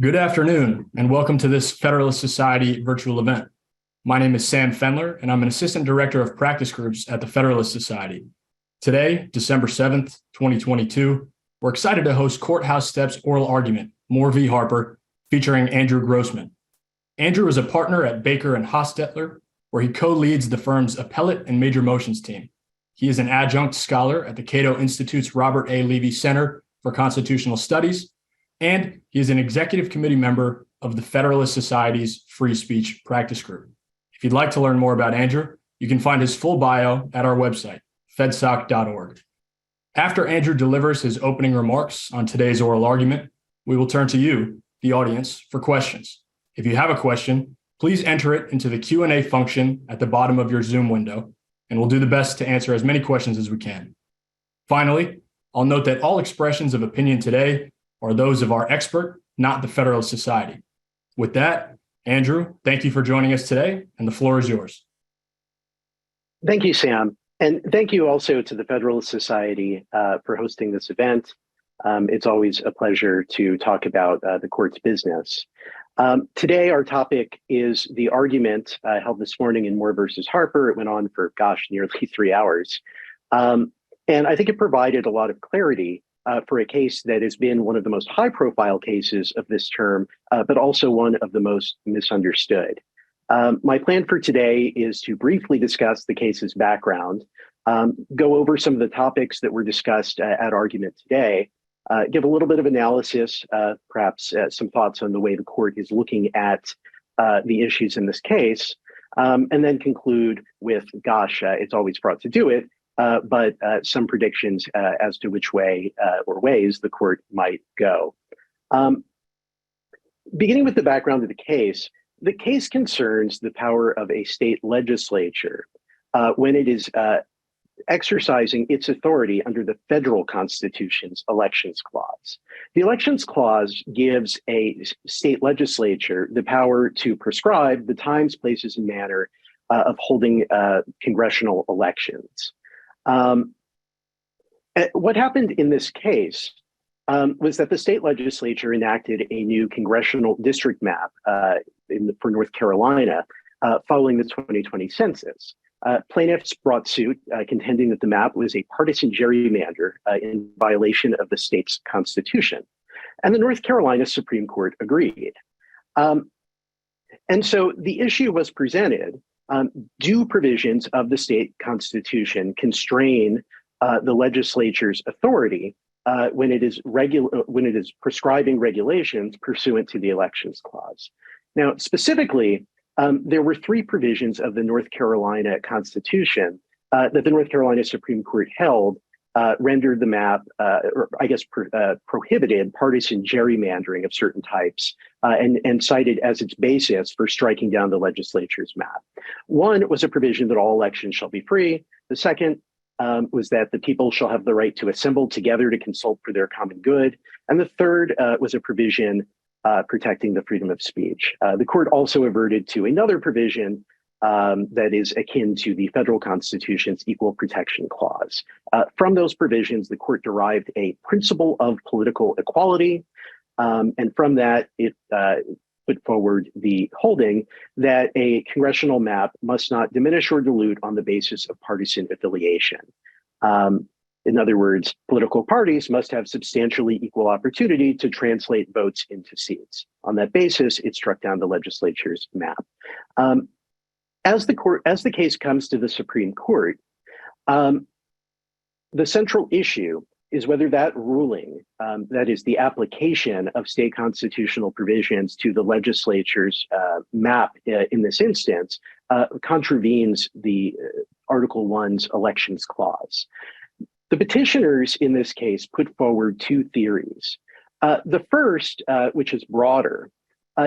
Good afternoon, and welcome to this Federalist Society virtual event. My name is Sam Fendler, and I'm an Assistant Director of Practice Groups at the Federalist Society. Today, December 7th, 2022, we're excited to host Courthouse Steps Oral Argument, Moore v. Harper, featuring Andrew Grossman. Andrew is a partner at Baker and Hostetler, where he co-leads the firm's appellate and major motions team. He is an adjunct scholar at the Cato Institute's Robert A. Levy Center for Constitutional Studies, and he is an executive committee member of the Federalist Society's Free Speech Practice Group. If you'd like to learn more about Andrew, you can find his full bio at our website, fedsoc.org. After Andrew delivers his opening remarks on today's oral argument, we will turn to you, the audience, for questions. If you have a question, please enter it into the Q&A function at the bottom of your Zoom window, and we'll do the best to answer as many questions as we can. Finally, I'll note that all expressions of opinion today are those of our expert, not the Federalist Society. With that, Andrew, thank you for joining us today, and the floor is yours. Thank you, Sam. And thank you also to the Federalist Society for hosting this event. It's always a pleasure to talk about the court's business. Today, our topic is the argument held this morning in Moore versus Harper. It went on for, nearly 3 hours. And I think it provided a lot of clarity for a case that has been one of the most high-profile cases of this term, but also one of the most misunderstood. My plan for today is to briefly discuss the case's background, go over some of the topics that were discussed at argument today, give a little bit of analysis, perhaps some thoughts on the way the court is looking at the issues in this case, and then conclude with, it's always fraught to do it, but some predictions as to which way or ways the court might go. Beginning with the background of the case concerns the power of a state legislature when it is exercising its authority under the federal Constitution's Elections Clause. The Elections Clause gives a state legislature the power to prescribe the times, places, and manner of holding congressional elections. What happened in this case was that the state legislature enacted a new congressional district map for North Carolina following the 2020 census. Plaintiffs brought suit contending that the map was a partisan gerrymander in violation of the state's constitution. And the North Carolina Supreme Court agreed. And so the issue was presented. Do provisions of the state constitution constrain the legislature's authority when it is prescribing regulations pursuant to the Elections Clause? Now, specifically, there were 3 provisions of the North Carolina Constitution that the North Carolina Supreme Court held rendered the map, prohibited partisan gerrymandering of certain types and cited as its basis for striking down the legislature's map. One was a provision that all elections shall be free. The second was that the people shall have the right to assemble together to consult for their common good. And the third was a provision protecting the freedom of speech. The court also averted to another provision that is akin to the federal Constitution's Equal Protection Clause. From those provisions, the court derived a principle of political equality, and from that, it put forward the holding that a congressional map must not diminish or dilute on the basis of partisan affiliation. In other words, political parties must have substantially equal opportunity to translate votes into seats. On that basis, it struck down the legislature's map. As the case comes to the Supreme Court, the central issue is whether that ruling, that is the application of state constitutional provisions to the legislature's map in this instance, contravenes the Article 1's Elections Clause. The petitioners in this case put forward 2 theories. The first, which is broader,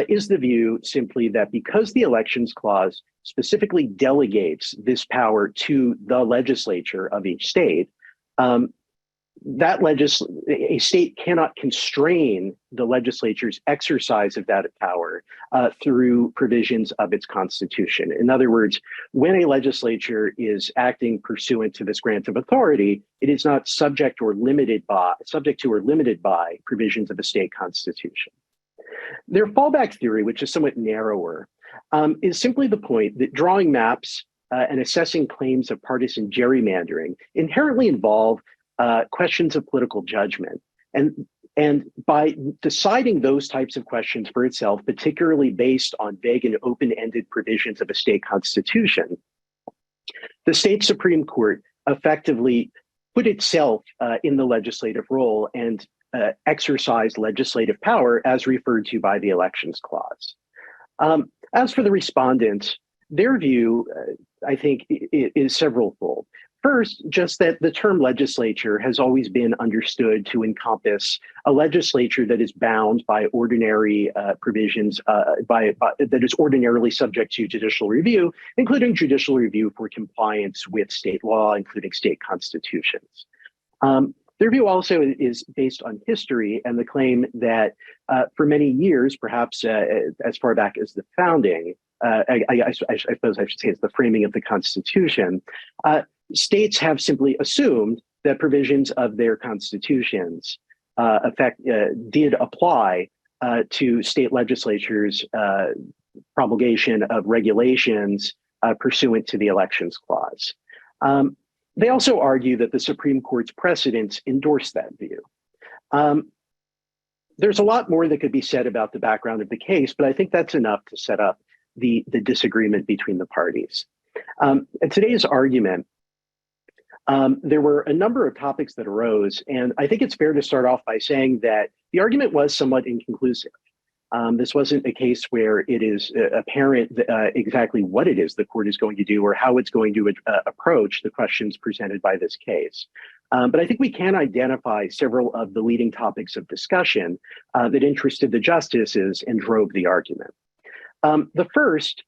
is the view simply that because the Elections Clause specifically delegates this power to the legislature of each state, a state cannot constrain the legislature's exercise of that power through provisions of its constitution. In other words, when a legislature is acting pursuant to this grant of authority, it is not subject to or limited by provisions of the state constitution. Their fallback theory, which is somewhat narrower, is simply the point that drawing maps and assessing claims of partisan gerrymandering inherently involve questions of political judgment. And by deciding those types of questions for itself, particularly based on vague and open-ended provisions of a state constitution, the state Supreme Court effectively put itself in the legislative role and exercised legislative power as referred to by the Elections Clause. As for the respondents, their view, I think, is severalfold. First, just that the term legislature has always been understood to encompass a legislature that is bound by ordinary provisions, that is ordinarily subject to judicial review, including judicial review for compliance with state law, including state constitutions. Their view also is based on history and the claim that for many years, perhaps as far back as the founding, I suppose I should say it's the framing of the Constitution, states have simply assumed that provisions of their constitutions did apply to state legislatures' promulgation of regulations pursuant to the Elections Clause. They also argue that the Supreme Court's precedents endorse that view. There's a lot more that could be said about the background of the case, but I think that's enough to set up the disagreement between the parties. In today's argument, there were a number of topics that arose, and I think it's fair to start off by saying that the argument was somewhat inconclusive. This wasn't a case where it is apparent exactly what it is the court is going to do or how it's going to approach the questions presented by this case. But I think we can identify several of the leading topics of discussion that interested the justices and drove the argument. The first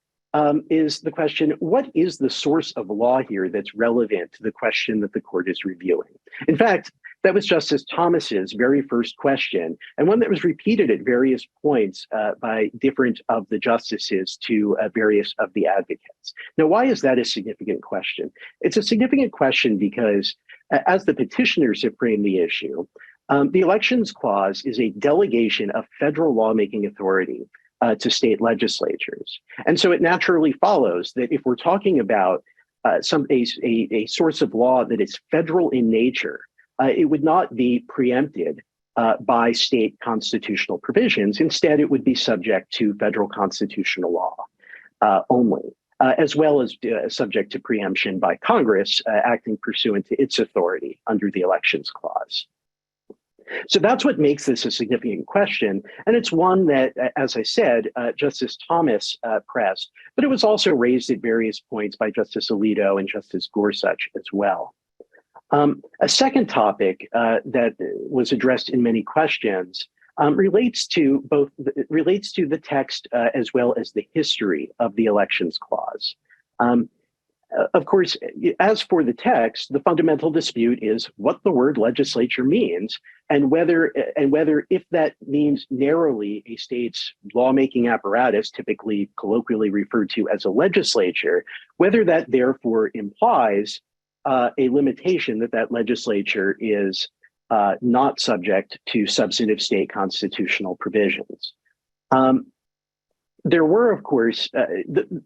is the question, what is the source of law here that's relevant to the question that the court is reviewing? In fact, that was Justice Thomas's very first question, and one that was repeated at various points by different of the justices to various of the advocates. Now, why is that a significant question? It's a significant question because, as the petitioners have framed the issue, the Elections Clause is a delegation of federal lawmaking authority to state legislatures. And so it naturally follows that if we're talking about a source of law that is federal in nature, it would not be preempted by state constitutional provisions. Instead, it would be subject to federal constitutional law only, as well as subject to preemption by Congress acting pursuant to its authority under the Elections Clause. So that's what makes this a significant question. And it's one that, as I said, Justice Thomas pressed, but it was also raised at various points by Justice Alito and Justice Gorsuch as well. A second topic that was addressed in many questions relates to the text as well as the history of the Elections Clause. Of course, as for the text, the fundamental dispute is what the word legislature means and whether if that means narrowly a state's lawmaking apparatus, typically colloquially referred to as a legislature, whether that therefore implies a limitation that legislature is not subject to substantive state constitutional provisions. There were, of course,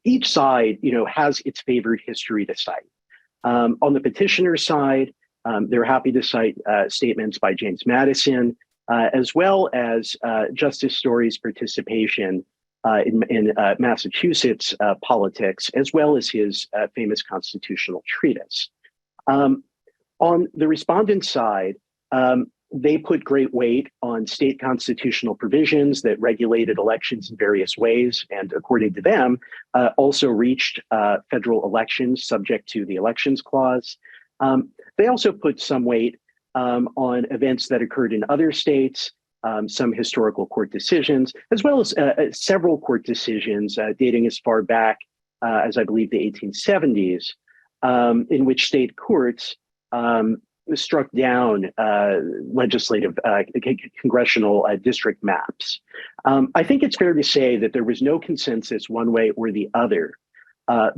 each side, has its favored history to cite. On the petitioner's side, they're happy to cite statements by James Madison, as well as Justice Story's participation in Massachusetts politics, as well as his famous constitutional treatise. On the respondent's side, they put great weight on state constitutional provisions that regulated elections in various ways, and according to them, also reached federal elections subject to the Elections Clause. They also put some weight on events that occurred in other states, some historical court decisions, as well as several court decisions dating as far back as I believe the 1870s, in which state courts struck down legislative congressional district maps. I think it's fair to say that there was no consensus one way or the other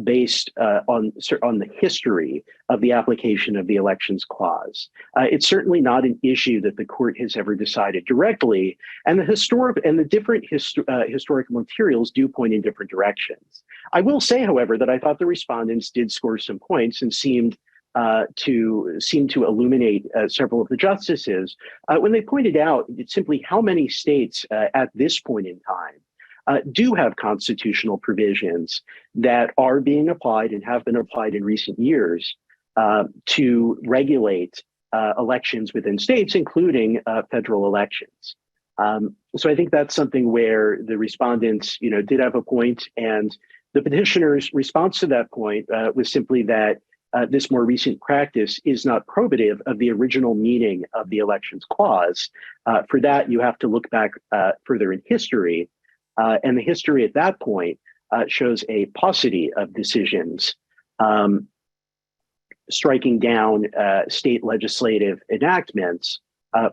based on the history of the application of the Elections Clause. It's certainly not an issue that the court has ever decided directly, and the different historical materials do point in different directions. I will say, however, that I thought the respondents did score some points and seemed to illuminate several of the justices when they pointed out simply how many states at this point in time do have constitutional provisions that are being applied and have been applied in recent years to regulate elections within states, including federal elections. So I think that's something where the respondents, did have a point, and the petitioner's response to that point was simply that this more recent practice is not probative of the original meaning of the Elections Clause. For that, you have to look back further in history. And the history at that point shows a paucity of decisions striking down state legislative enactments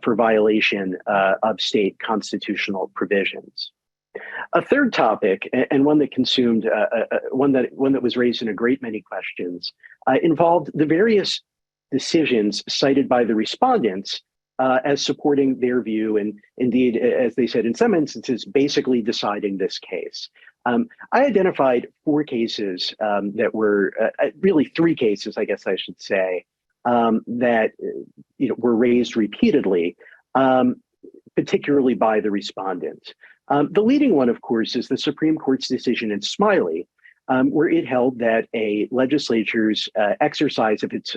for violation of state constitutional provisions. A third topic, and one that consumed, one that was raised in a great many questions, involved the various decisions cited by the respondents as supporting their view, and indeed, as they said in some instances, basically deciding this case. I identified four cases that were really three cases, I guess I should say, that were raised repeatedly, particularly by the respondents. The leading one, of course, is the Supreme Court's decision in Smiley, where it held that a legislature's exercise of its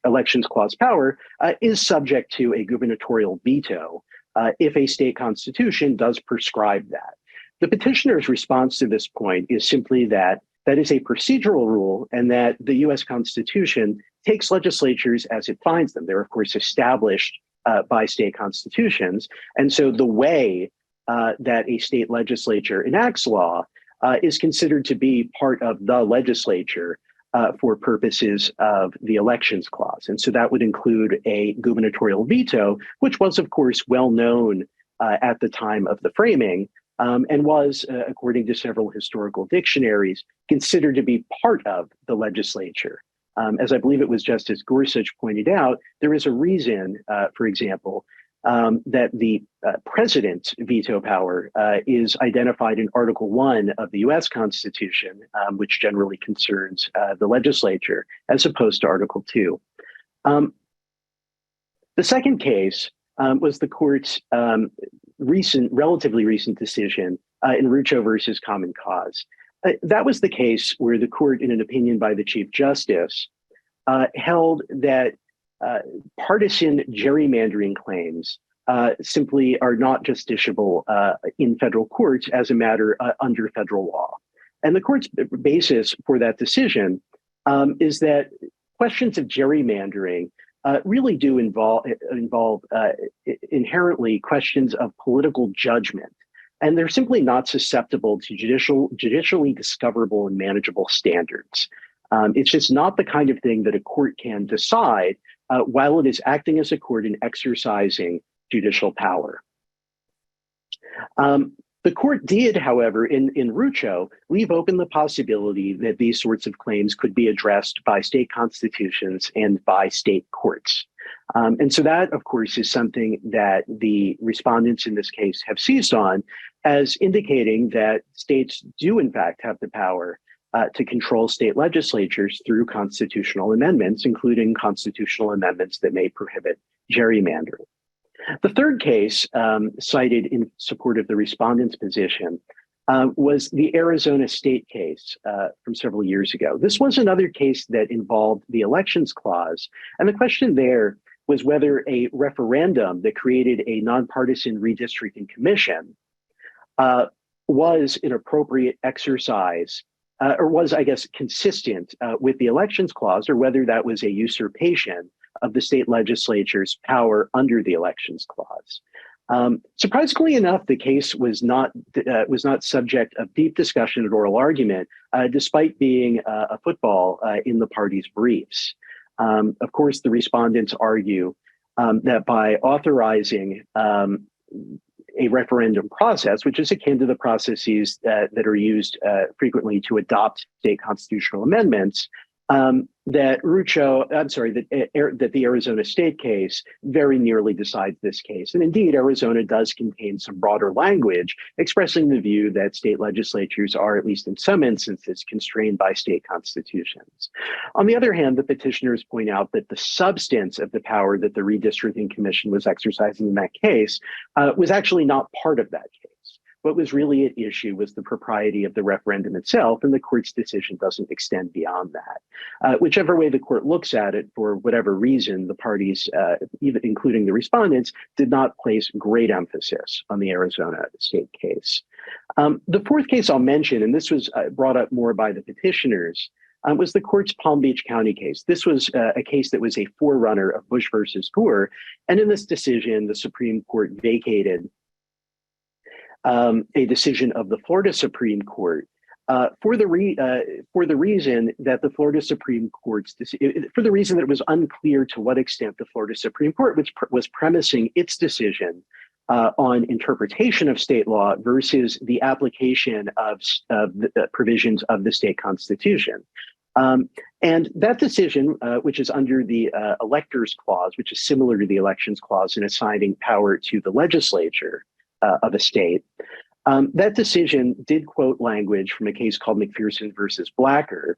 Elections Clause power is subject to a gubernatorial veto if a state constitution does prescribe that. The petitioner's response to this point is simply that that is a procedural rule and that the US Constitution takes legislatures as it finds them. They're, of course, established by state constitutions. And so the way that a state legislature enacts law is considered to be part of the legislature for purposes of the Elections Clause. And so that would include a gubernatorial veto, which was, of course, well known at the time of the framing and was, according to several historical dictionaries, considered to be part of the legislature. As I believe it was Justice Gorsuch pointed out, there is a reason, for example, that the president's veto power is identified in Article 1 of the US Constitution, which generally concerns the legislature, as opposed to Article 2. The second case was the court's relatively recent decision in Rucho versus Common Cause. That was the case where the court, in an opinion by the Chief Justice, held that partisan gerrymandering claims simply are not justiciable in federal courts as a matter under federal law. And the court's basis for that decision is that questions of gerrymandering really do involve inherently questions of political judgment. And they're simply not susceptible to judicially discoverable and manageable standards. It's just not the kind of thing that a court can decide while it is acting as a court and exercising judicial power. The court did, however, in Rucho, leave open the possibility that these sorts of claims could be addressed by state constitutions and by state courts. And so that, of course, is something that the respondents in this case have seized on as indicating that states do, in fact, have the power to control state legislatures through constitutional amendments, including constitutional amendments that may prohibit gerrymandering. The third case cited in support of the respondent's position was the Arizona state case from several years ago. This was another case that involved the Elections Clause. And the question there was whether a referendum that created a nonpartisan redistricting commission was an appropriate exercise or was, I guess, consistent with the Elections Clause, or whether that was a usurpation of the state legislature's power under the Elections Clause. Surprisingly enough, the case was not subject of deep discussion and oral argument, despite being a football in the parties' briefs. Of course, the respondents argue that by authorizing a referendum process, which is akin to the processes that are used frequently to adopt state constitutional amendments, that the Arizona state case very nearly decides this case. And indeed, Arizona does contain some broader language expressing the view that state legislatures are, at least in some instances, constrained by state constitutions. On the other hand, the petitioners point out that the substance of the power that the Redistricting Commission was exercising in that case was actually not part of that case. What was really at issue was the propriety of the referendum itself, and the court's decision doesn't extend beyond that. Whichever way the court looks at it, for whatever reason, the parties, even including the respondents, did not place great emphasis on the Arizona state case. The fourth case I'll mention, and this was brought up more by the petitioners, was the court's Palm Beach County case. This was a case that was a forerunner of Bush versus Gore, and in this decision, the Supreme Court vacated a decision of the Florida Supreme Court for the reason that the Florida Supreme Court's for the reason that it was unclear to what extent the Florida Supreme Court was premising its decision on interpretation of state law versus the application of the provisions of the state constitution. And that decision, which is under the electors clause, which is similar to the elections clause in assigning power to the legislature of a state, that decision did quote language from a case called McPherson versus Blacker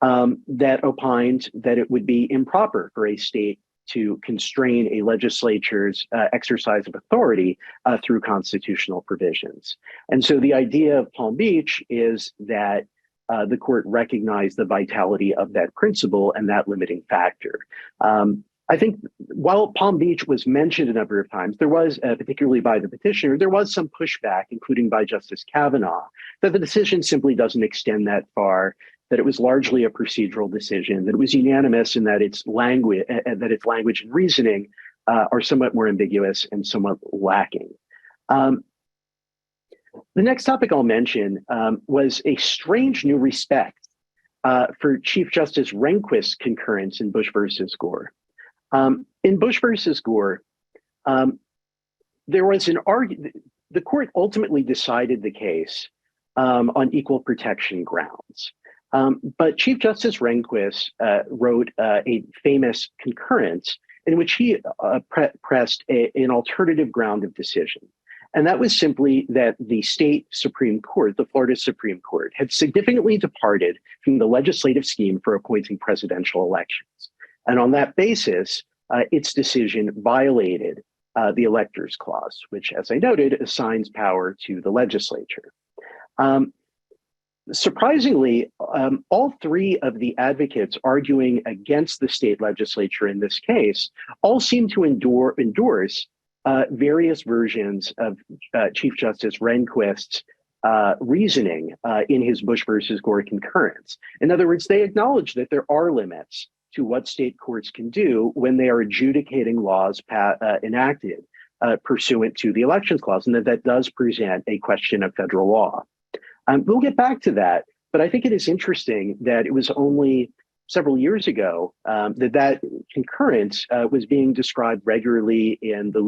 that opined that it would be improper for a state to constrain a legislature's exercise of authority through constitutional provisions. And so the idea of Palm Beach is that the court recognized the vitality of that principle and that limiting factor. I think while Palm Beach was mentioned a number of times, there was, particularly by the petitioner, there was some pushback, including by Justice Kavanaugh, that the decision simply doesn't extend that far, that it was largely a procedural decision, that it was unanimous in that its language and reasoning are somewhat more ambiguous and somewhat lacking. The next topic I'll mention was a strange new respect for Chief Justice Rehnquist's concurrence in Bush versus Gore. In Bush versus Gore, there was an argument. The court ultimately decided the case on equal protection grounds. But Chief Justice Rehnquist wrote a famous concurrence in which he pressed an alternative ground of decision. And that was simply that the state Supreme Court, the Florida Supreme Court, had significantly departed from the legislative scheme for appointing presidential elections. And on that basis, its decision violated the electors clause, which, as I noted, assigns power to the legislature. Surprisingly, all three of the advocates arguing against the state legislature in this case all seem to endorse various versions of Chief Justice Rehnquist's reasoning in his Bush versus Gore concurrence. In other words, they acknowledge that there are limits to what state courts can do when they are adjudicating laws enacted pursuant to the elections clause, and that does present a question of federal law. We'll get back to that, but I think it is interesting that it was only several years ago that concurrence was being described regularly in the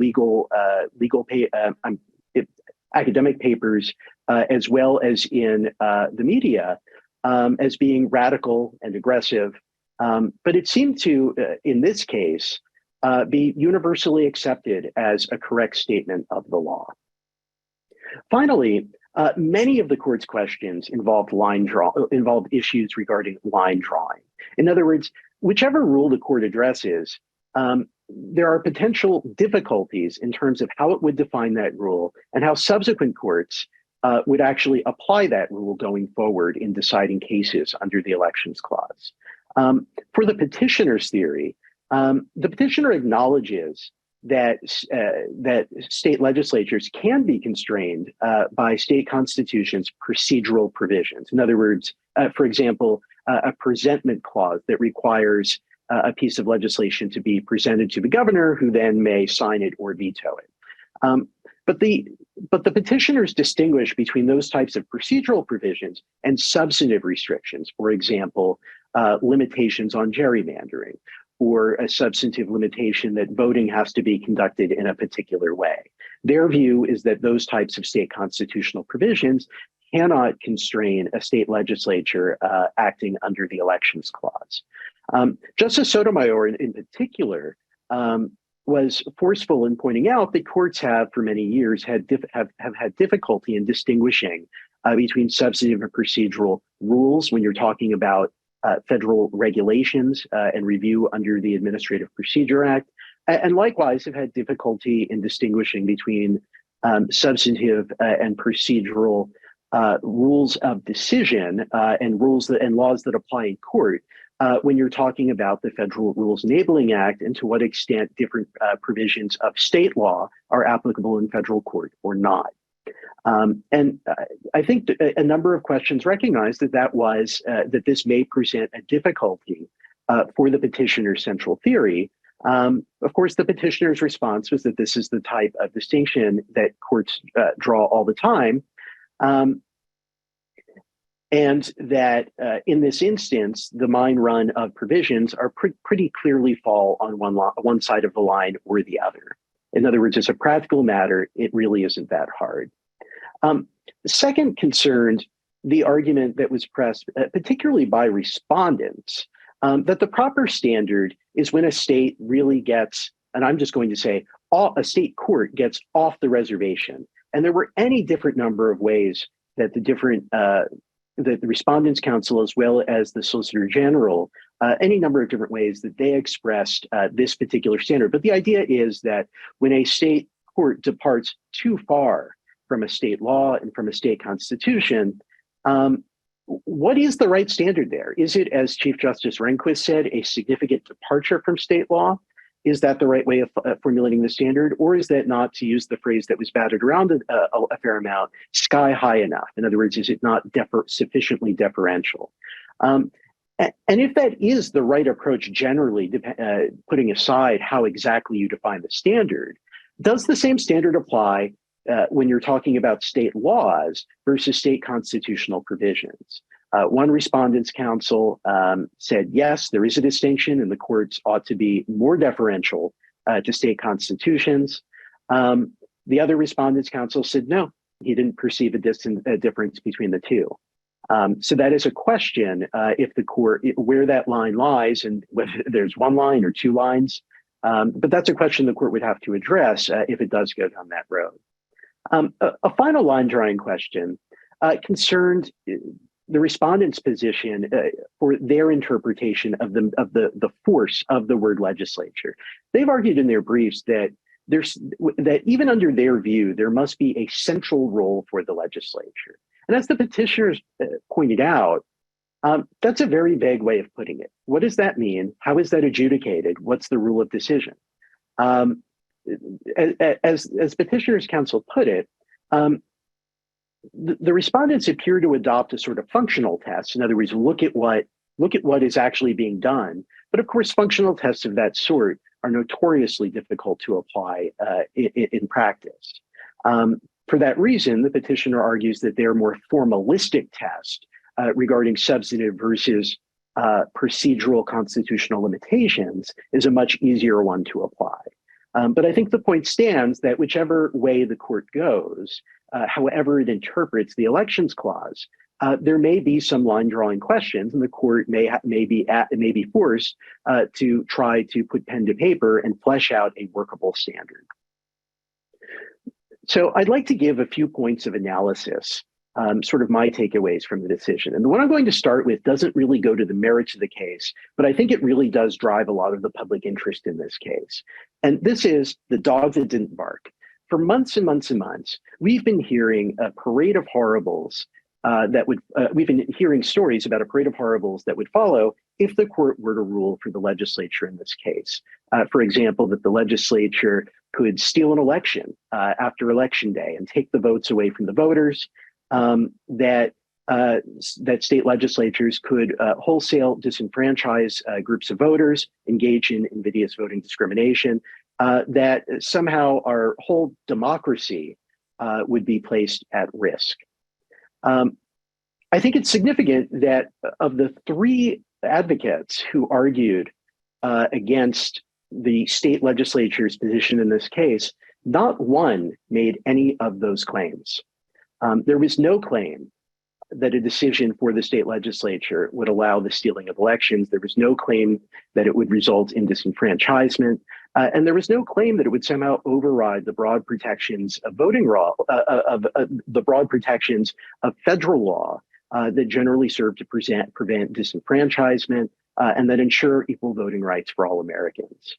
academic papers, as well as in the media, as being radical and aggressive. But it seemed to, in this case, be universally accepted as a correct statement of the law. Finally, many of the court's questions involved issues regarding line drawing. In other words, whichever rule the court addresses, there are potential difficulties in terms of how it would define that rule and how subsequent courts would actually apply that rule going forward in deciding cases under the elections clause. For the petitioner's theory, the petitioner acknowledges that state legislatures can be constrained by state constitutions' procedural provisions. In other words, for example, a presentment clause that requires a piece of legislation to be presented to the governor, who then may sign it or veto it. But the petitioners distinguish between those types of procedural provisions and substantive restrictions. For example, limitations on gerrymandering, or a substantive limitation that voting has to be conducted in a particular way. Their view is that those types of state constitutional provisions cannot constrain a state legislature acting under the elections clause. Justice Sotomayor, in particular, was forceful in pointing out that courts have, for many years, have had difficulty in distinguishing between substantive and procedural rules when you're talking about federal regulations and review under the Administrative Procedure Act, and likewise have had difficulty in distinguishing between substantive and procedural rules of decision and laws that apply in court when you're talking about the Federal Rules Enabling Act and to what extent different provisions of state law are applicable in federal court or not. And I think a number of questions recognize that this may present a difficulty for the petitioner's central theory. Of course, the petitioner's response was that this is the type of distinction that courts draw all the time. And that in this instance, the mine run of provisions are pretty clearly fall on one side of the line or the other. In other words, as a practical matter, it really isn't that hard. The second concerned the argument that was pressed, particularly by respondents, that the proper standard is when a state really gets, and I'm just going to say, a state court gets off the reservation. And there were any different number of ways that the Respondents' Council, as well as the Solicitor General, any number of different ways that they expressed this particular standard. But the idea is that when a state court departs too far from a state law and from a state constitution, what is the right standard there? Is it, as Chief Justice Rehnquist said, a significant departure from state law? Is that the right way of formulating the standard? Or is that, not to use the phrase that was battered around a fair amount, sky high enough? In other words, is it not sufficiently deferential? And if that is the right approach generally, putting aside how exactly you define the standard, does the same standard apply when you're talking about state laws versus state constitutional provisions? One Respondents' Council said, yes, there is a distinction and the courts ought to be more deferential to state constitutions. The other Respondents' Council said, no, he didn't perceive a difference between the two. So that is a question if the court, where that line lies and whether there's one line or two lines. But that's a question the court would have to address if it does go down that road. A final line drawing question concerned the respondents' position for their interpretation of the force of the word legislature. They've argued in their briefs that that even under their view, there must be a central role for the legislature. And as the petitioners pointed out, that's a very vague way of putting it. What does that mean? How is that adjudicated? What's the rule of decision? As Petitioners' Council put it, the respondents appear to adopt a sort of functional test. In other words, look at what is actually being done. But of course, functional tests of that sort are notoriously difficult to apply in practice. For that reason, the petitioner argues that their more formalistic test regarding substantive versus procedural constitutional limitations is a much easier one to apply. But I think the point stands that whichever way the court goes, however it interprets the elections clause, there may be some line drawing questions, and the court may be forced to try to put pen to paper and flesh out a workable standard. So I'd like to give a few points of analysis, sort of my takeaways from the decision. And the one I'm going to start with doesn't really go to the merits of the case, but I think it really does drive a lot of the public interest in this case. And this is the dog that didn't bark. For months and months and months, we've been hearing a parade of horribles we've been hearing stories about a parade of horribles that would follow if the court were to rule for the legislature in this case. For example, that the legislature could steal an election after election day and take the votes away from the voters, that state legislatures could wholesale disenfranchise groups of voters, engage in invidious voting discrimination, that somehow our whole democracy would be placed at risk. I think it's significant that of the three advocates who argued against the state legislature's position in this case, not one made any of those claims. There was no claim that a decision for the state legislature would allow the stealing of elections. There was no claim that it would result in disenfranchisement. And there was no claim that it would somehow override the broad protections of voting law, the broad protections of federal law that generally serve to prevent disenfranchisement and that ensure equal voting rights for all Americans.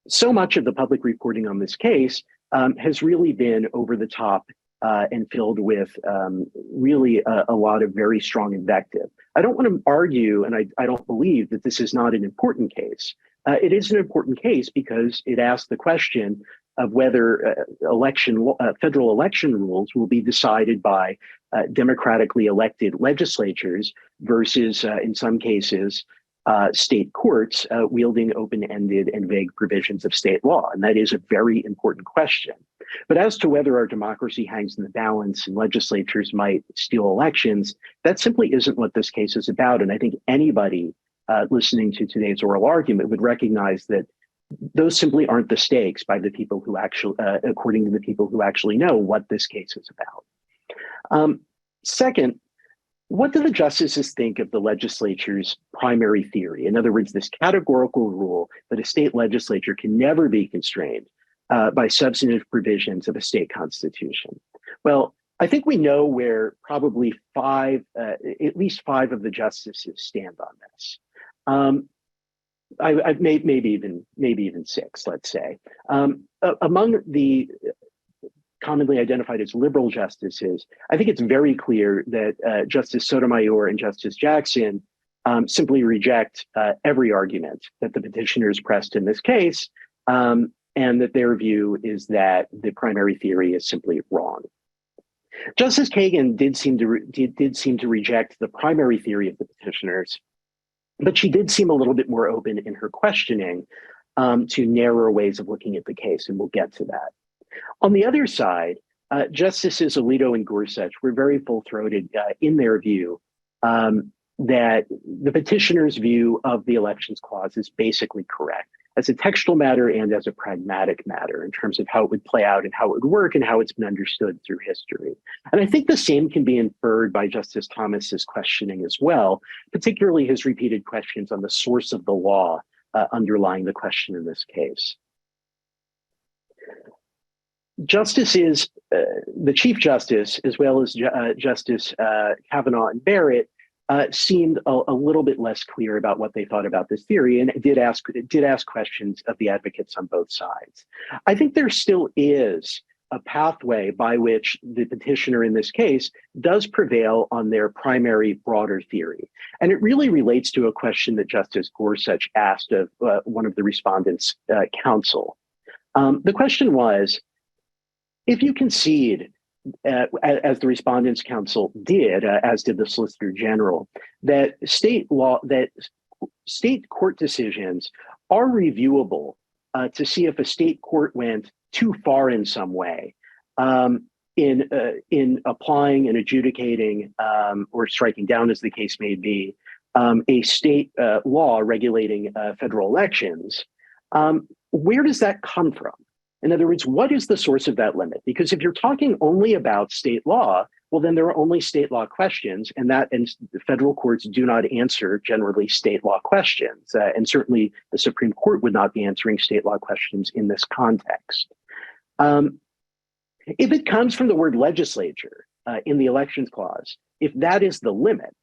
So much of the public reporting on this case has really been over the top and filled with really a lot of very strong invective. I don't want to argue, and I don't believe that this is not an important case. It is an important case because it asks the question of whether federal election rules will be decided by democratically elected legislatures versus, in some cases, state courts wielding open-ended and vague provisions of state law. And that is a very important question. But as to whether our democracy hangs in the balance and legislatures might steal elections, that simply isn't what this case is about. And I think anybody listening to today's oral argument would recognize that those simply aren't the stakes by the people who actually, according to the people who actually know what this case is about. Second, what do the justices think of the legislature's primary theory? In other words, this categorical rule that a state legislature can never be constrained by substantive provisions of a state constitution. Well, I think we know where probably at least five of the justices stand on this. I've made maybe even six, let's say. Among the commonly identified as liberal justices, I think it's very clear that Justice Sotomayor and Justice Jackson simply reject every argument that the petitioners pressed in this case, and that their view is that the primary theory is simply wrong. Justice Kagan did seem to reject the primary theory of the petitioners, but she did seem a little bit more open in her questioning to narrower ways of looking at the case, and we'll get to that. On the other side, Justices Alito and Gorsuch were very full-throated in their view that the petitioner's view of the elections clause is basically correct as a textual matter and as a pragmatic matter in terms of how it would play out and how it would work and how it's been understood through history. And I think the same can be inferred by Justice Thomas's questioning as well, particularly his repeated questions on the source of the law underlying the question in this case. Justices, the Chief Justice, as well as Justice Kavanaugh and Barrett, seemed a little bit less clear about what they thought about this theory, and did ask questions of the advocates on both sides. I think there still is a pathway by which the petitioner in this case does prevail on their primary broader theory. And it really relates to a question that Justice Gorsuch asked of one of the respondents' counsel. The question was, if you concede, as the respondents' counsel did, as did the Solicitor General, that state court decisions are reviewable to see if a state court went too far in some way in applying and adjudicating or striking down, as the case may be, a state law regulating federal elections, where does that come from? In other words, what is the source of that limit? Because if you're talking only about state law, well, then there are only state law questions, and the federal courts do not answer generally state law questions. And certainly the Supreme Court would not be answering state law questions in this context. If it comes from the word legislature in the elections clause, if that is the limit,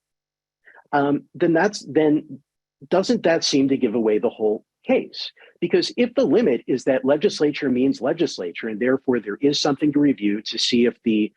then doesn't that seem to give away the whole case? Because if the limit is that legislature means legislature, and therefore there is something to review to see if the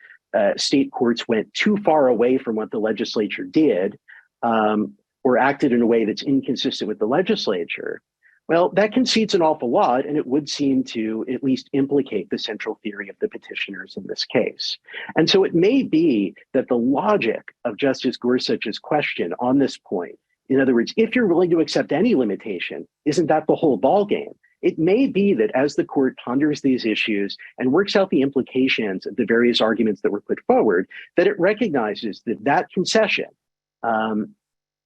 state courts went too far away from what the legislature did or acted in a way that's inconsistent with the legislature, well, that concedes an awful lot, and it would seem to at least implicate the central theory of the petitioners in this case. And so it may be that the logic of Justice Gorsuch's question on this point, in other words, if you're willing to accept any limitation, isn't that the whole ballgame? It may be that as the court ponders these issues and works out the implications of the various arguments that were put forward, that it recognizes that that concession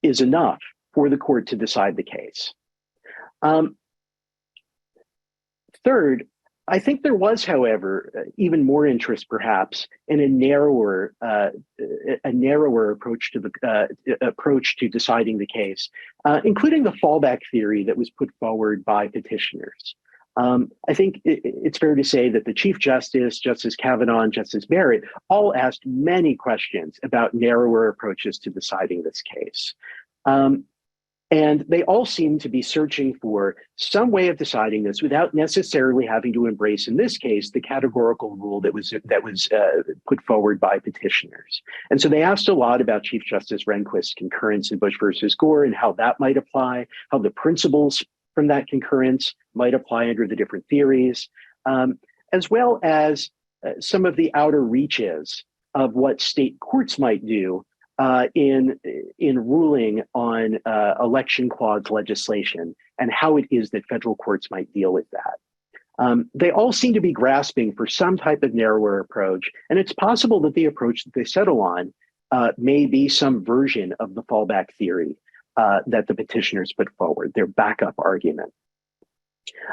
is enough for the court to decide the case. Third, I think there was, however, even more interest, perhaps, in a narrower approach to deciding the case, including the fallback theory that was put forward by petitioners. I think it's fair to say that the Chief Justice, Justice Kavanaugh, and Justice Barrett all asked many questions about narrower approaches to deciding this case. And they all seem to be searching for some way of deciding this without necessarily having to embrace, in this case, the categorical rule that was put forward by petitioners. And so they asked a lot about Chief Justice Rehnquist's concurrence in Bush versus Gore and how that might apply, how the principles from that concurrence might apply under the different theories, as well as some of the outer reaches of what state courts might do in ruling on election clause legislation and how it is that federal courts might deal with that. They all seem to be grasping for some type of narrower approach, and it's possible that the approach that they settle on may be some version of the fallback theory that the petitioners put forward, their backup argument.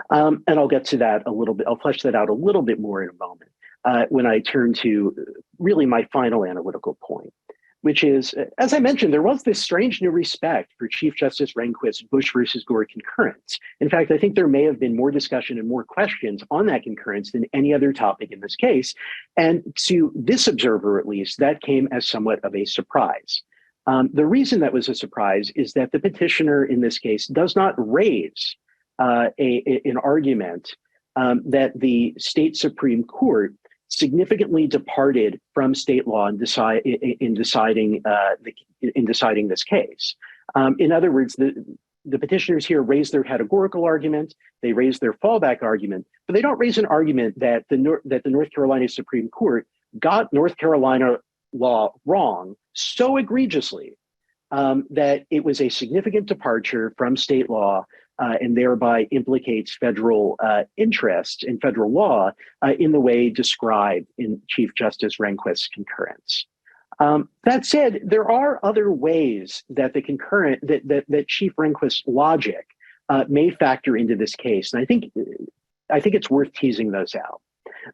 And I'll get to that a little bit. I'll flesh that out a little bit more in a moment when I turn to really my final analytical point, which is, as I mentioned, there was this strange new respect for Chief Justice Rehnquist's Bush versus Gore concurrence. In fact, I think there may have been more discussion and more questions on that concurrence than any other topic in this case. And to this observer, at least, that came as somewhat of a surprise. The reason that was a surprise is that the petitioner in this case does not raise an argument that the state Supreme Court significantly departed from state law in deciding this case. In other words, the petitioners here raise their categorical argument, they raise their fallback argument, but they don't raise an argument that the North Carolina Supreme Court got North Carolina law wrong so egregiously that it was a significant departure from state law and thereby implicates federal interest in federal law in the way described in Chief Justice Rehnquist's concurrence. That said, there are other ways that that Chief Rehnquist's logic may factor into this case, and I think it's worth teasing those out.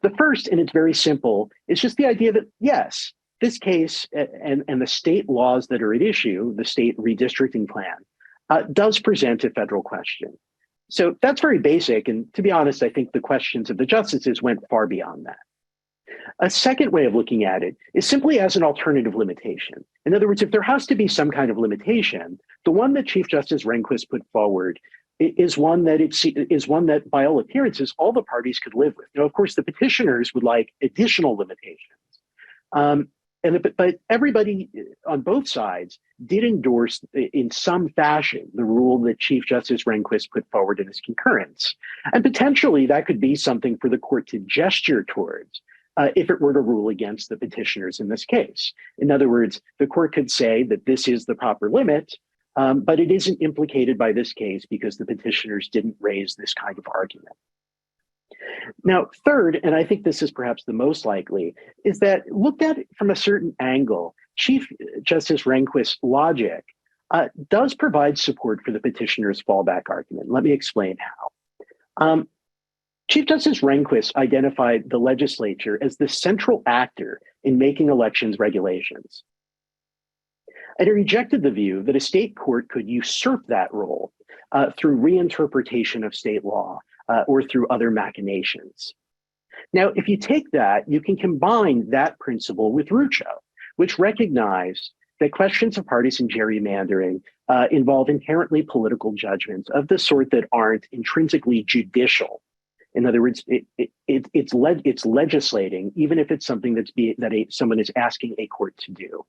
The first, and it's very simple, is just the idea that yes, this case and the state laws that are at issue, the state redistricting plan, does present a federal question. So that's very basic. And to be honest, I think the questions of the justices went far beyond that. A second way of looking at it is simply as an alternative limitation. In other words, if there has to be some kind of limitation, the one that Chief Justice Rehnquist put forward is one that, by all appearances, all the parties could live with. Now, of course, the petitioners would like additional limitations. But everybody on both sides did endorse in some fashion the rule that Chief Justice Rehnquist put forward in his concurrence. And potentially that could be something for the court to gesture towards if it were to rule against the petitioners in this case. In other words, the court could say that this is the proper limit, but it isn't implicated by this case because the petitioners didn't raise this kind of argument. Now, third, and I think this is perhaps the most likely, is that looked at from a certain angle, Chief Justice Rehnquist's logic does provide support for the petitioner's fallback argument. Let me explain how. Chief Justice Rehnquist identified the legislature as the central actor in making elections regulations. And he rejected the view that a state court could usurp that role through reinterpretation of state law or through other machinations. Now, if you take that, you can combine that principle with Rucho, which recognized that questions of partisan gerrymandering involve inherently political judgments of the sort that aren't intrinsically judicial. In other words, it's legislating, even if it's something someone is asking a court to do.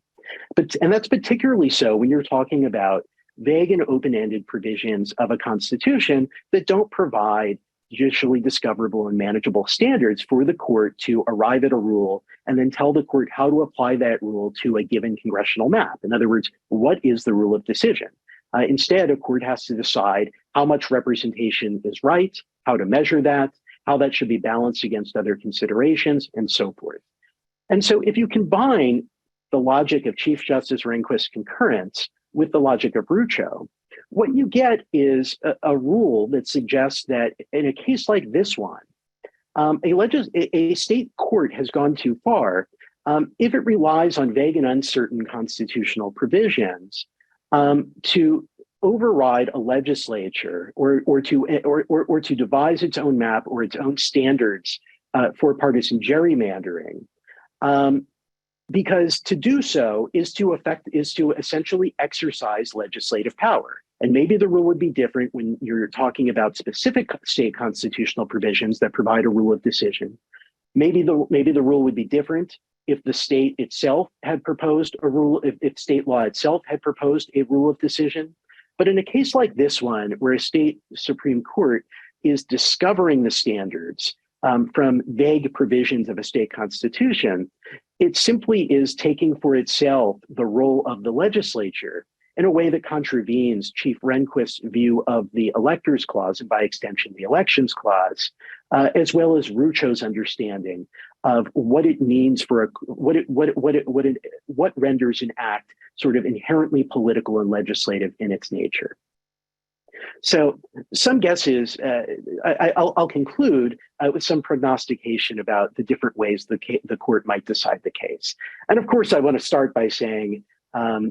And that's particularly so when you're talking about vague and open-ended provisions of a constitution that don't provide judicially discoverable and manageable standards for the court to arrive at a rule and then tell the court how to apply that rule to a given congressional map. In other words, what is the rule of decision? Instead, a court has to decide how much representation is right, how to measure that, how that should be balanced against other considerations, and so forth. And so if you combine the logic of Chief Justice Rehnquist's concurrence with the logic of Rucho, what you get is a rule that suggests that in a case like this one, a state court has gone too far if it relies on vague and uncertain constitutional provisions to override a legislature or to devise its own map or its own standards for partisan gerrymandering. Because to do so is to essentially exercise legislative power. And maybe the rule would be different when you're talking about specific state constitutional provisions that provide a rule of decision. Maybe the rule would be different if the state itself had proposed a rule, if state law itself had proposed a rule of decision. But in a case like this one, where a state Supreme Court is discovering the standards from vague provisions of a state constitution, it simply is taking for itself the role of the legislature in a way that contravenes Chief Rehnquist's view of the Electors Clause, and by extension, the Elections Clause, as well as Rucho's understanding of what it means for what renders an act sort of inherently political and legislative in its nature. So some guesses, I'll conclude with some prognostication about the different ways the court might decide the case. And of course, I want to start by saying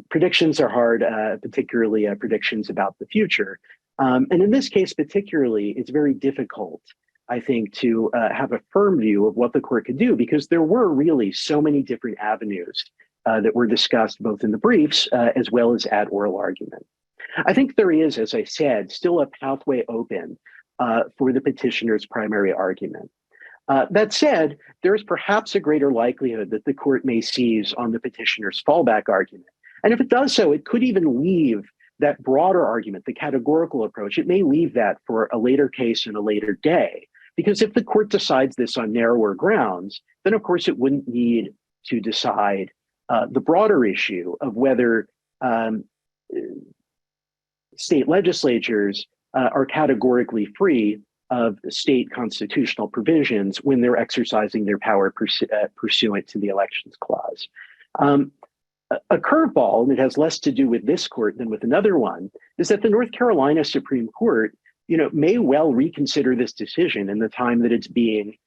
predictions are hard, particularly predictions about the future. And in this case particularly, it's very difficult, I think, to have a firm view of what the court could do, because there were really so many different avenues that were discussed both in the briefs as well as at oral argument. I think there is, as I said, still a pathway open for the petitioner's primary argument. That said, there is perhaps a greater likelihood that the court may seize on the petitioner's fallback argument. And if it does so, it could even leave that broader argument, the categorical approach, it may leave that for a later case and a later day. Because if the court decides this on narrower grounds, then of course it wouldn't need to decide the broader issue of whether state legislatures are categorically free of state constitutional provisions when they're exercising their power pursuant to the Elections Clause. A curveball that has less to do with this court than with another one is that the North Carolina Supreme Court, may well reconsider this decision in the time that it's being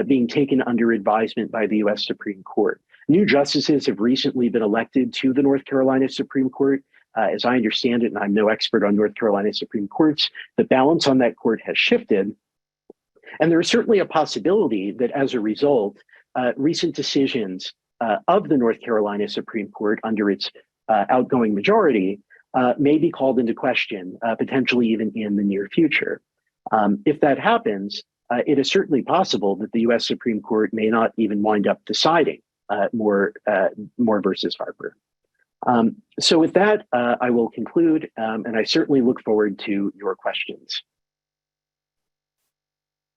being taken under advisement by the U.S. Supreme Court. New justices have recently been elected to the North Carolina Supreme Court. As I understand it, and I'm no expert on North Carolina Supreme Courts, the balance on that court has shifted. And there is certainly a possibility that as a result, recent decisions of the North Carolina Supreme Court under its outgoing majority may be called into question, potentially even in the near future. If that happens, it is certainly possible that the U.S. Supreme Court may not even wind up deciding Moore versus Harper. So with that, I will conclude, and I certainly look forward to your questions.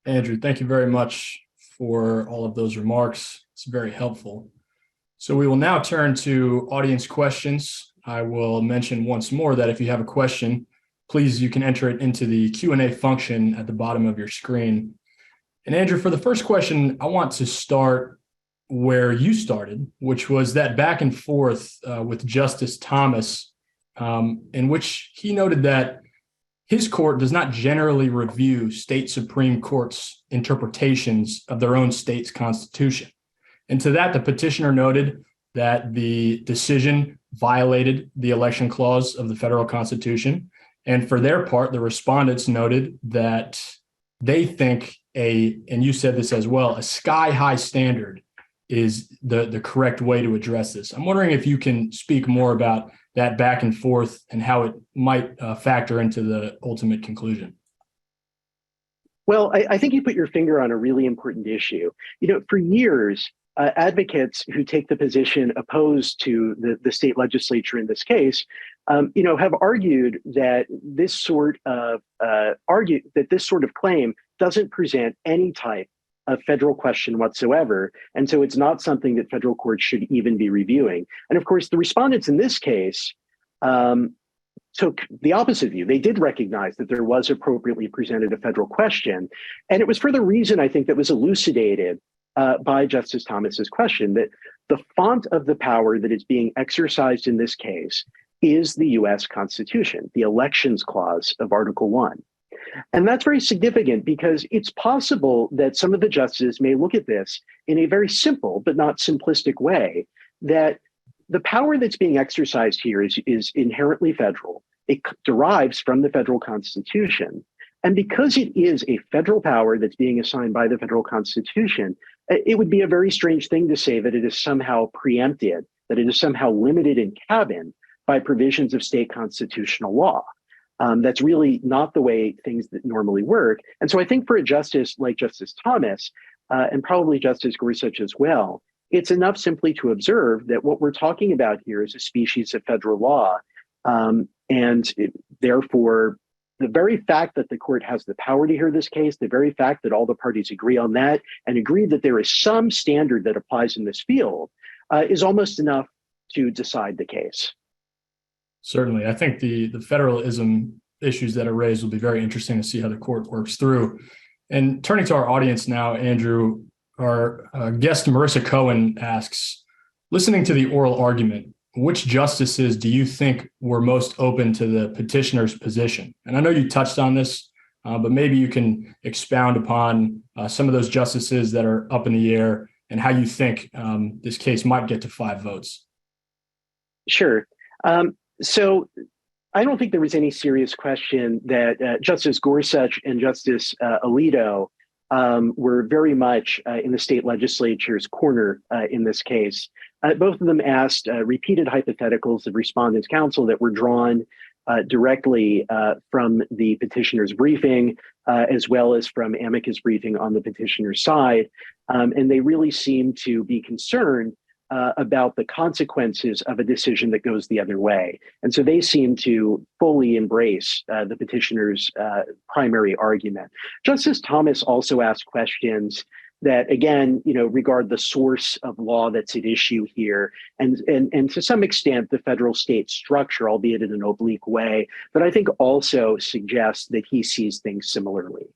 Andrew, thank you very much for all of those remarks. It's very helpful. So we will now turn to audience questions. I will mention once more that if you have a question, please, you can enter it into the Q&A function at the bottom of your screen. And Andrew, for the first question, I want to start where you started, which was that back and forth with Justice Thomas, in which he noted that his court does not generally review state Supreme Court's interpretations of their own state's constitution. And to that, the petitioner noted that the decision violated the election clause of the federal constitution. And for their part, the respondents noted that they think and you said this as well, a sky-high standard is the correct way to address this. I'm wondering if you can speak more about that back and forth and how it might factor into the ultimate conclusion. Well, I think you put your finger on a really important issue. For years, advocates who take the position opposed to the state legislature in this case, have argued that this sort of claim doesn't present any type of federal question whatsoever, and so it's not something that federal courts should even be reviewing. And of course, the respondents in this case took the opposite view. They did recognize that there was appropriately presented a federal question, and it was for the reason I think that was elucidated by Justice Thomas's question, that the font of the power that is being exercised in this case is the US Constitution, the Elections Clause of Article 1. And that's very significant because it's possible that some of the justices may look at this in a very simple but not simplistic way, that the power that's being exercised here is inherently federal. It derives from the federal Constitution. And because it is a federal power that's being assigned by the federal Constitution, it would be a very strange thing to say that it is somehow preempted, that it is somehow limited and cabined by provisions of state constitutional law. That's really not the way things that normally work. And so I think for a justice like Justice Thomas, and probably Justice Gorsuch as well, it's enough simply to observe that what we're talking about here is a species of federal law. Therefore, the very fact that the court has the power to hear this case, the very fact that all the parties agree on that and agree that there is some standard that applies in this field is almost enough to decide the case. Certainly. I think the federalism issues that are raised will be very interesting to see how the court works through. And turning to our audience now, Andrew, our guest Marissa Cohen asks, listening to the oral argument, which justices do you think were most open to the petitioner's position? And I know you touched on this, but maybe you can expound upon some of those justices that are up in the air and how you think this case might get to 5 votes. Sure. So I don't think there was any serious question that Justice Gorsuch and Justice Alito were very much in the state legislature's corner in this case. Both of them asked repeated hypotheticals of respondents' counsel that were drawn directly from the petitioner's briefing, as well as from amicus briefing on the petitioner's side. And they really seemed to be concerned about the consequences of a decision that goes the other way. And so they seem to fully embrace the petitioner's primary argument. Justice Thomas also asked questions that, again, regard the source of law that's at issue here, and to some extent the federal state structure, albeit in an oblique way, but I think also suggests that he sees things similarly.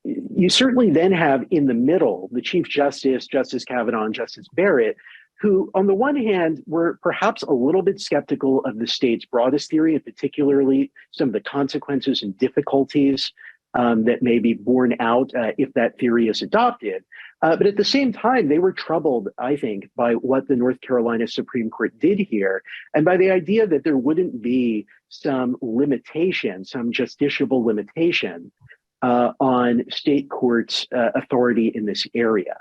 You certainly then have in the middle the Chief Justice, Justice Kavanaugh, and Justice Barrett, who on the one hand were perhaps a little bit skeptical of the state's broadest theory, and particularly some of the consequences and difficulties that may be borne out if that theory is adopted. But at the same time, they were troubled, I think, by what the North Carolina Supreme Court did here, and by the idea that there wouldn't be some limitation, some justiciable limitation on state courts' authority in this area.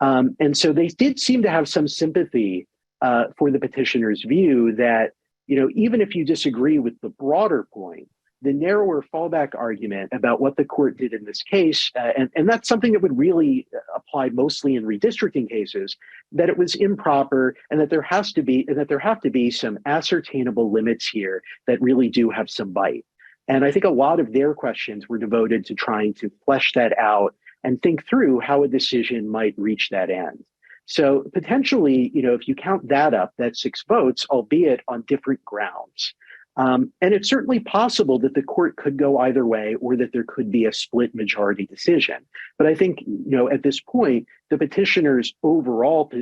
And so they did seem to have some sympathy for the petitioner's view that, even if you disagree with the broader point, the narrower fallback argument about what the court did in this case, and that's something that would really apply mostly in redistricting cases, that it was improper and that there have to be some ascertainable limits here that really do have some bite. And I think a lot of their questions were devoted to trying to flesh that out and think through how a decision might reach that end. So potentially, if you count that up, that's 6 votes, albeit on different grounds. And it's certainly possible that the court could go either way or that there could be a split majority decision. But I think, at this point, the petitioner's overall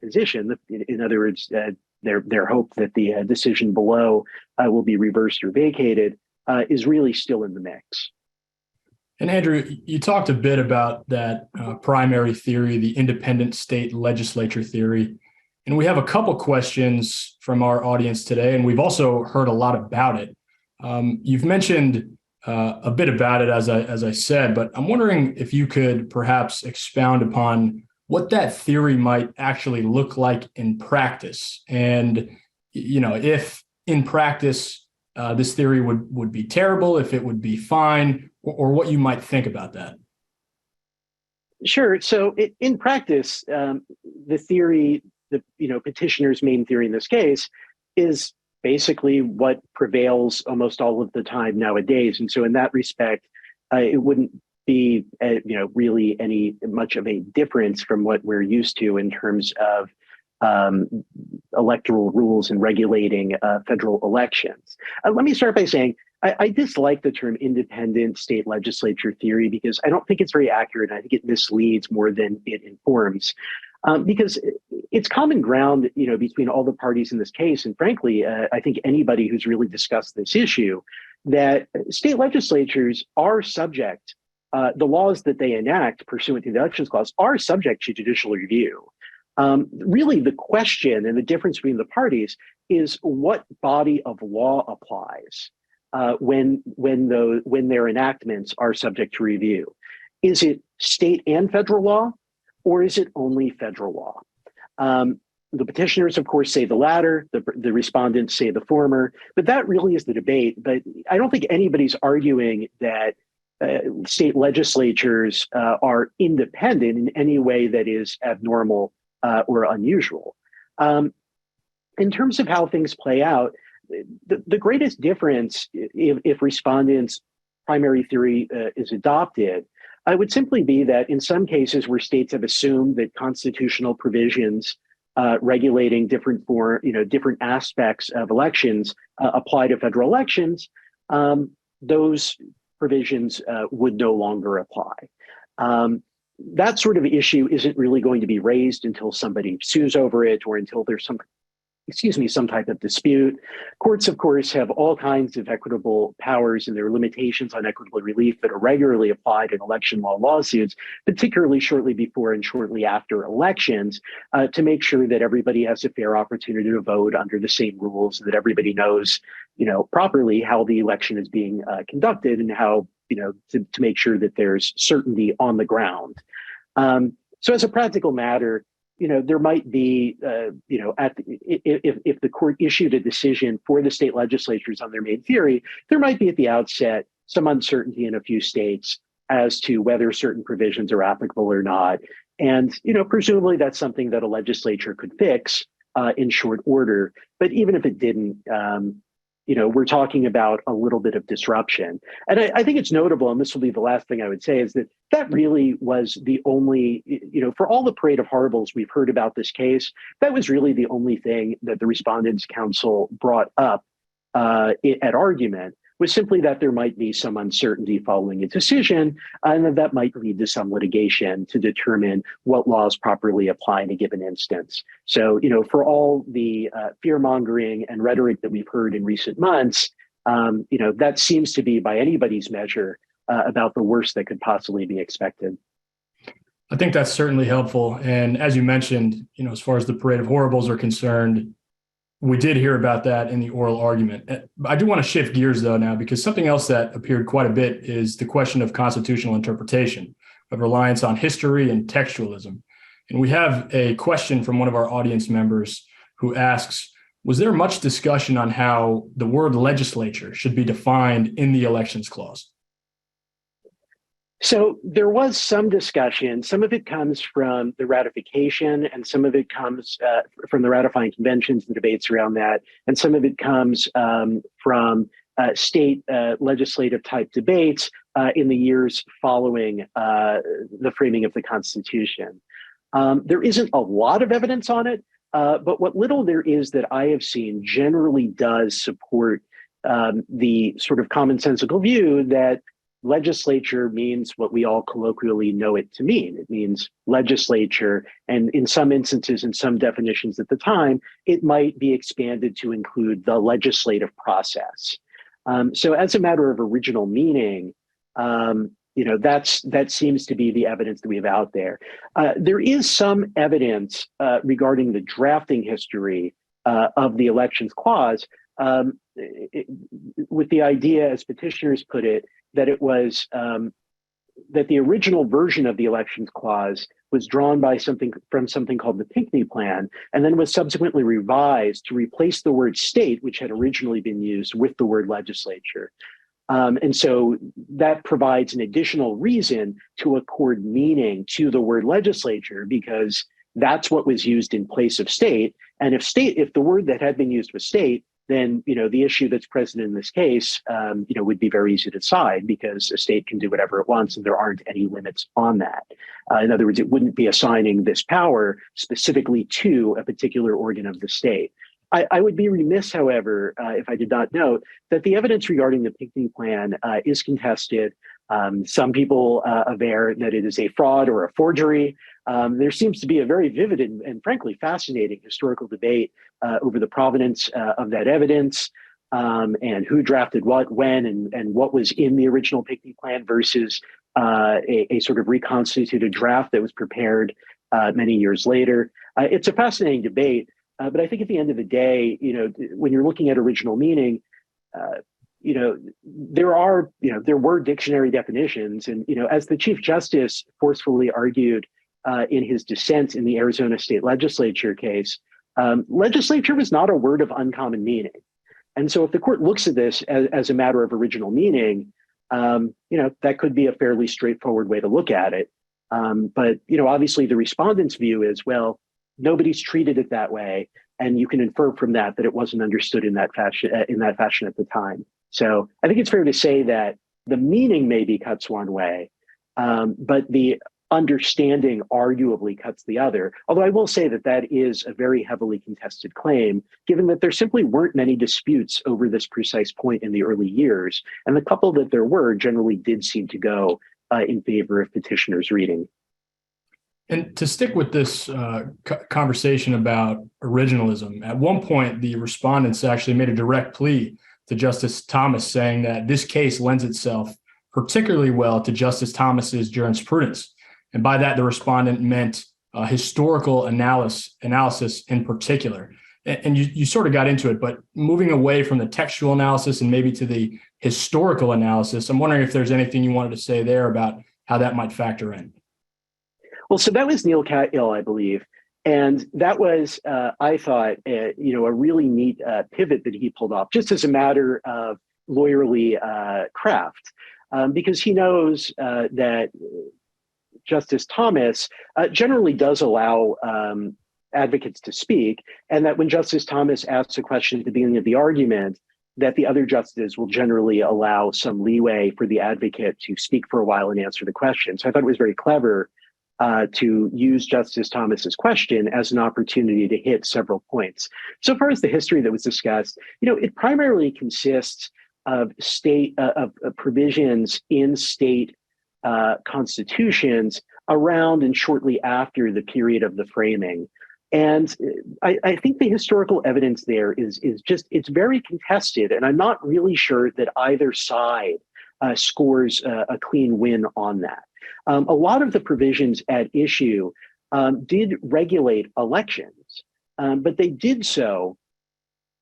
position, in other words, their hope that the decision below will be reversed or vacated, is really still in the mix. And Andrew, you talked a bit about that primary theory, the independent state legislature theory. And we have a couple questions from our audience today, and we've also heard a lot about it. You've mentioned a bit about it, as I said, but I'm wondering if you could perhaps expound upon what that theory might actually look like in practice. And, if in practice, this theory would be terrible, if it would be fine, or what you might think about that. Sure. So in practice, the theory, the petitioner's main theory in this case, is basically what prevails almost all of the time nowadays. And so in that respect, it wouldn't be really any much of a difference from what we're used to in terms of electoral rules and regulating federal elections. Let me start by saying I dislike the term independent state legislature theory because I don't think it's very accurate. I think it misleads more than it informs. because it's common ground, between all the parties in this case, and frankly, I think anybody who's really discussed this issue, that state legislatures are subject, the laws that they enact pursuant to the Elections Clause are subject to judicial review. Really, the question and the difference between the parties is what body of law applies when their enactments are subject to review. Is it state and federal law, or is it only federal law? The petitioners, of course, say the latter. The respondents say the former. But that really is the debate. But I don't think anybody's arguing that state legislatures are independent in any way that is abnormal or unusual. In terms of how things play out, the greatest difference, if respondents' primary theory is adopted, would simply be that in some cases where states have assumed that constitutional provisions regulating different aspects of elections apply to federal elections, those provisions would no longer apply. That sort of issue isn't really going to be raised until somebody sues over it or until there's some type of dispute. Courts, of course, have all kinds of equitable powers, and there are limitations on equitable relief that are regularly applied in election law lawsuits, particularly shortly before and shortly after elections, to make sure that everybody has a fair opportunity to vote under the same rules, and that everybody knows, properly how the election is being conducted, and how, to make sure that there's certainty on the ground. So as a practical matter, there might be, if the court issued a decision for the state legislatures on their main theory, there might be at the outset some uncertainty in a few states as to whether certain provisions are applicable or not. And, presumably that's something that a legislature could fix in short order. But even if it didn't, we're talking about a little bit of disruption. And I think it's notable, and this will be the last thing I would say, is that really was the only, for all the parade of horribles we've heard about this case, that was really the only thing that the Respondents' Council brought up at argument, was simply that there might be some uncertainty following a decision, and that might lead to some litigation to determine what laws properly apply in a given instance. So, for all the fear-mongering and rhetoric that we've heard in recent months, that seems to be, by anybody's measure, about the worst that could possibly be expected. I think that's certainly helpful. And as you mentioned, as far as the parade of horribles are concerned, we did hear about that in the oral argument. I do want to shift gears, though, now, because something else that appeared quite a bit is the question of constitutional interpretation, of reliance on history and textualism. And we have a question from one of our audience members who asks, was there much discussion on how the word legislature should be defined in the Elections Clause? So there was some discussion. Some of it comes from the ratification, and some of it comes from the ratifying conventions and debates around that, and some of it comes from state legislative type debates in the years following the framing of the Constitution. There isn't a lot of evidence on it, but what little there is that I have seen generally does support the sort of commonsensical view that legislature means what we all colloquially know it to mean. It means legislature, and in some instances, in some definitions at the time, it might be expanded to include the legislative process. So as a matter of original meaning, that seems to be the evidence that we have out there. There is some evidence regarding the drafting history of the Elections Clause, with the idea, as petitioners put it, that it was that the original version of the Elections Clause was drawn by something called the Pinckney Plan, and then was subsequently revised to replace the word state, which had originally been used, with the word legislature. And so that provides an additional reason to accord meaning to the word legislature, because that's what was used in place of state. And if the word that had been used was state, then the issue that's present in this case would be very easy to decide, because a state can do whatever it wants and there aren't any limits on that. In other words, it wouldn't be assigning this power specifically to a particular organ of the state. I would be remiss, however, if I did not note that the evidence regarding the Pinckney Plan is contested. Some people aver that it is a fraud or a forgery. There seems to be a very vivid and frankly fascinating historical debate over the provenance of that evidence, and who drafted what, when, and what was in the original Pinckney plan versus a sort of reconstituted draft that was prepared many years later. It's a fascinating debate, but I think at the end of the day, when you're looking at original meaning, there were dictionary definitions, and as the Chief Justice forcefully argued in his dissent in the Arizona State Legislature case, legislature was not a word of uncommon meaning. And so if the court looks at this as a matter of original meaning, that could be a fairly straightforward way to look at it. But obviously the respondent's view is, well, nobody's treated it that way, and you can infer from that it wasn't understood in that fashion at the time. So I think it's fair to say that the meaning maybe cuts one way, but the understanding arguably cuts the other. Although I will say that is a very heavily contested claim, given that there simply weren't many disputes over this precise point in the early years. And the couple that there were generally did seem to go in favor of petitioner's reading. And to stick with this conversation about originalism, at one point, the respondents actually made a direct plea to Justice Thomas, saying that this case lends itself particularly well to Justice Thomas's jurisprudence. And by that, the respondent meant historical analysis in particular. And you sort of got into it, but moving away from the textual analysis and maybe to the historical analysis, I'm wondering if there's anything you wanted to say there about how that might factor in. Well, so that was Neil Cahill, I believe. And that was, I thought, a really neat pivot that he pulled off, just as a matter of lawyerly craft, because he knows that Justice Thomas generally does allow advocates to speak, and that when Justice Thomas asks a question at the beginning of the argument, that the other justices will generally allow some leeway for the advocate to speak for a while and answer the question. So I thought it was very clever to use Justice Thomas's question as an opportunity to hit several points. So far as the history that was discussed, it primarily consists of provisions in state constitutions around and shortly after the period of the framing. And I think the historical evidence there is it's very contested, and I'm not really sure that either side scores a clean win on that. A lot of the provisions at issue did regulate elections, but they did so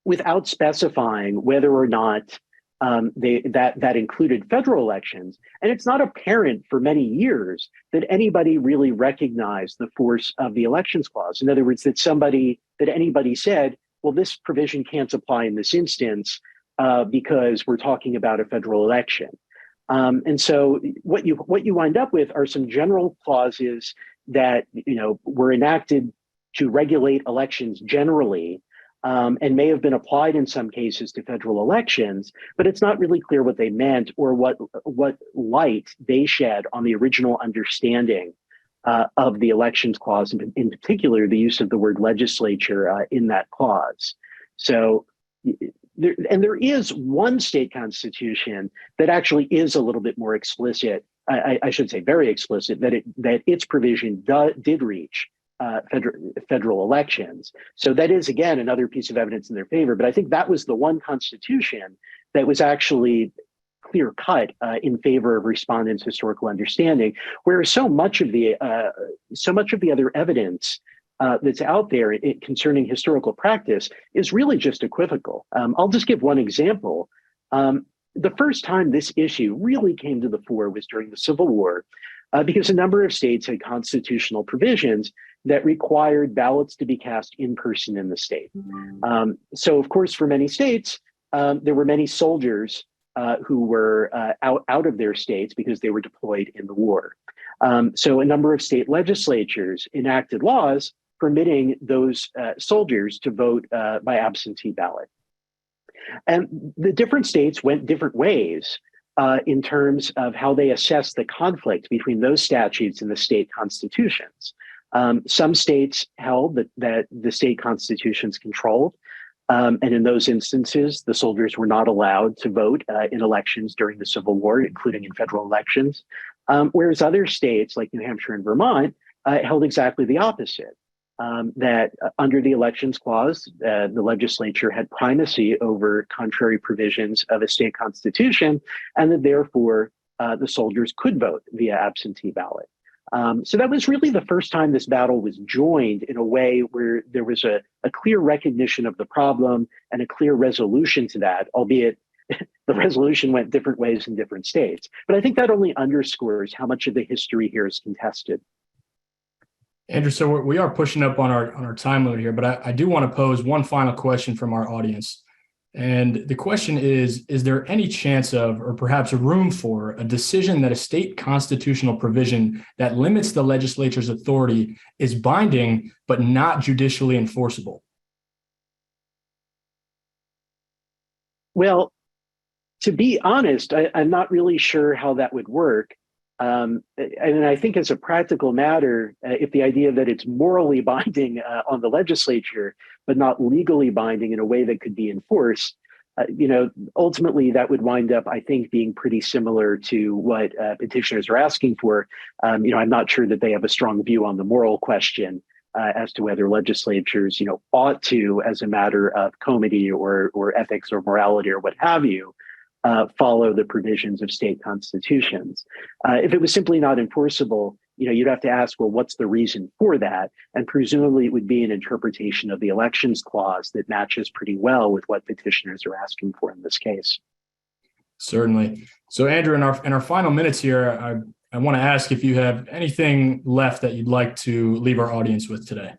without specifying whether or not that included federal elections. And it's not apparent for many years that anybody really recognized the force of the elections clause. In other words, that anybody said, well, this provision can't apply in this instance because we're talking about a federal election. And so what you wind up with are some general clauses that were enacted to regulate elections generally, and may have been applied in some cases to federal elections, but it's not really clear what they meant or what light they shed on the original understanding of the elections clause, in particular the use of the word legislature in that clause. So. There is one state constitution that actually is a little bit more explicit. I should say very explicit that its provision did reach federal elections. So that is, again, another piece of evidence in their favor. But I think that was the one constitution that was actually clear cut in favor of respondents' historical understanding, whereas so much of the other evidence that's out there concerning historical practice is really just equivocal. I'll just give one example. The first time this issue really came to the fore was during the Civil War, because a number of states had constitutional provisions that required ballots to be cast in person in the state. So, of course, for many states, there were many soldiers who were out of their states because they were deployed in the war. So a number of state legislatures enacted laws permitting those soldiers to vote by absentee ballot. And the different states went different ways in terms of how they assessed the conflict between those statutes and the state constitutions. Some states held that the state constitutions controlled. And in those instances, the soldiers were not allowed to vote in elections during the Civil War, including in federal elections. Whereas other states like New Hampshire and Vermont held exactly the opposite. That under the Elections Clause, the legislature had primacy over contrary provisions of a state constitution, and that therefore the soldiers could vote via absentee ballot. So that was really the first time this battle was joined in a way where there was a clear recognition of the problem and a clear resolution to that, albeit the resolution went different ways in different states. But I think that only underscores how much of the history here is contested. Andrew, so we are pushing up on our time limit here, but I do want to pose one final question from our audience. And the question is there any chance of, or perhaps a room for, a decision that a state constitutional provision that limits the legislature's authority is binding, but not judicially enforceable? Well, to be honest, I'm not really sure how that would work. And I think as a practical matter, if the idea that it's morally binding on the legislature, but not legally binding in a way that could be enforced, ultimately that would wind up, I think, being pretty similar to what petitioners are asking for. I'm not sure that they have a strong view on the moral question as to whether legislatures, ought to, as a matter of comity or ethics or morality or what have you, follow the provisions of state constitutions. If it was simply not enforceable, you'd have to ask, well, what's the reason for that? And presumably it would be an interpretation of the Elections Clause that matches pretty well with what petitioners are asking for in this case. Certainly. So, Andrew, in our final minutes here, I want to ask if you have anything left that you'd like to leave our audience with today.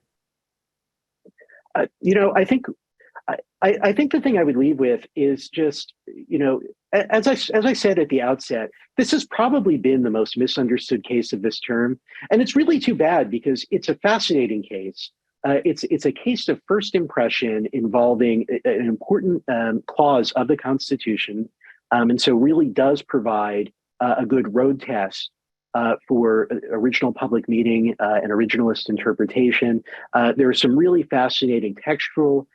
I think the thing I would leave with is just, as I said at the outset, this has probably been the most misunderstood case of this term. And it's really too bad because it's a fascinating case. It's a case of first impression involving an important clause of the Constitution. And so really does provide a good road test for original public meaning and originalist interpretation. There are some really fascinating textual,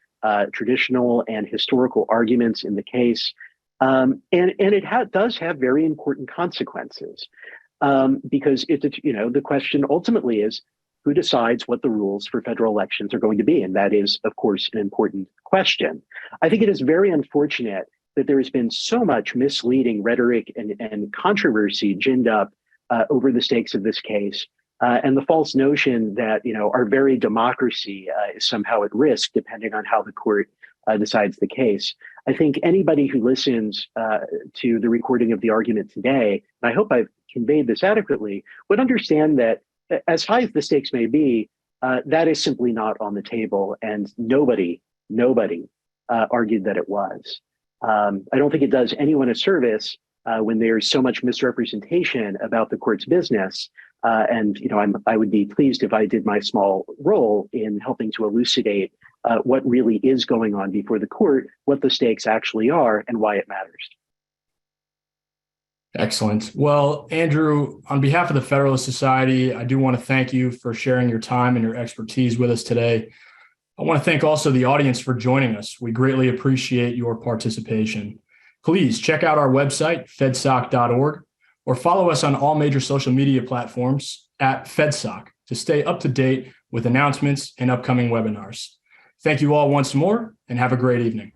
traditional and historical arguments in the case. And it does have very important consequences because the question ultimately is who decides what the rules for federal elections are going to be. And that is, of course, an important question. I think it is very unfortunate that there has been so much misleading rhetoric and controversy ginned up over the stakes of this case. And the false notion that, our very democracy is somehow at risk, depending on how the court decides the case. I think anybody who listens to the recording of the argument today, and I hope I've conveyed this adequately, would understand that as high as the stakes may be, that is simply not on the table. And nobody argued that it was. I don't think it does anyone a service when there's so much misrepresentation about the court's business. And I would be pleased if I did my small role in helping to elucidate what really is going on before the court, what the stakes actually are, and why it matters. Excellent. Well, Andrew, on behalf of the Federalist Society, I do want to thank you for sharing your time and your expertise with us today. I want to thank also the audience for joining us. We greatly appreciate your participation. Please check out our website, fedsoc.org, or follow us on all major social media platforms at FedSoc to stay up to date with announcements and upcoming webinars. Thank you all once more, and have a great evening.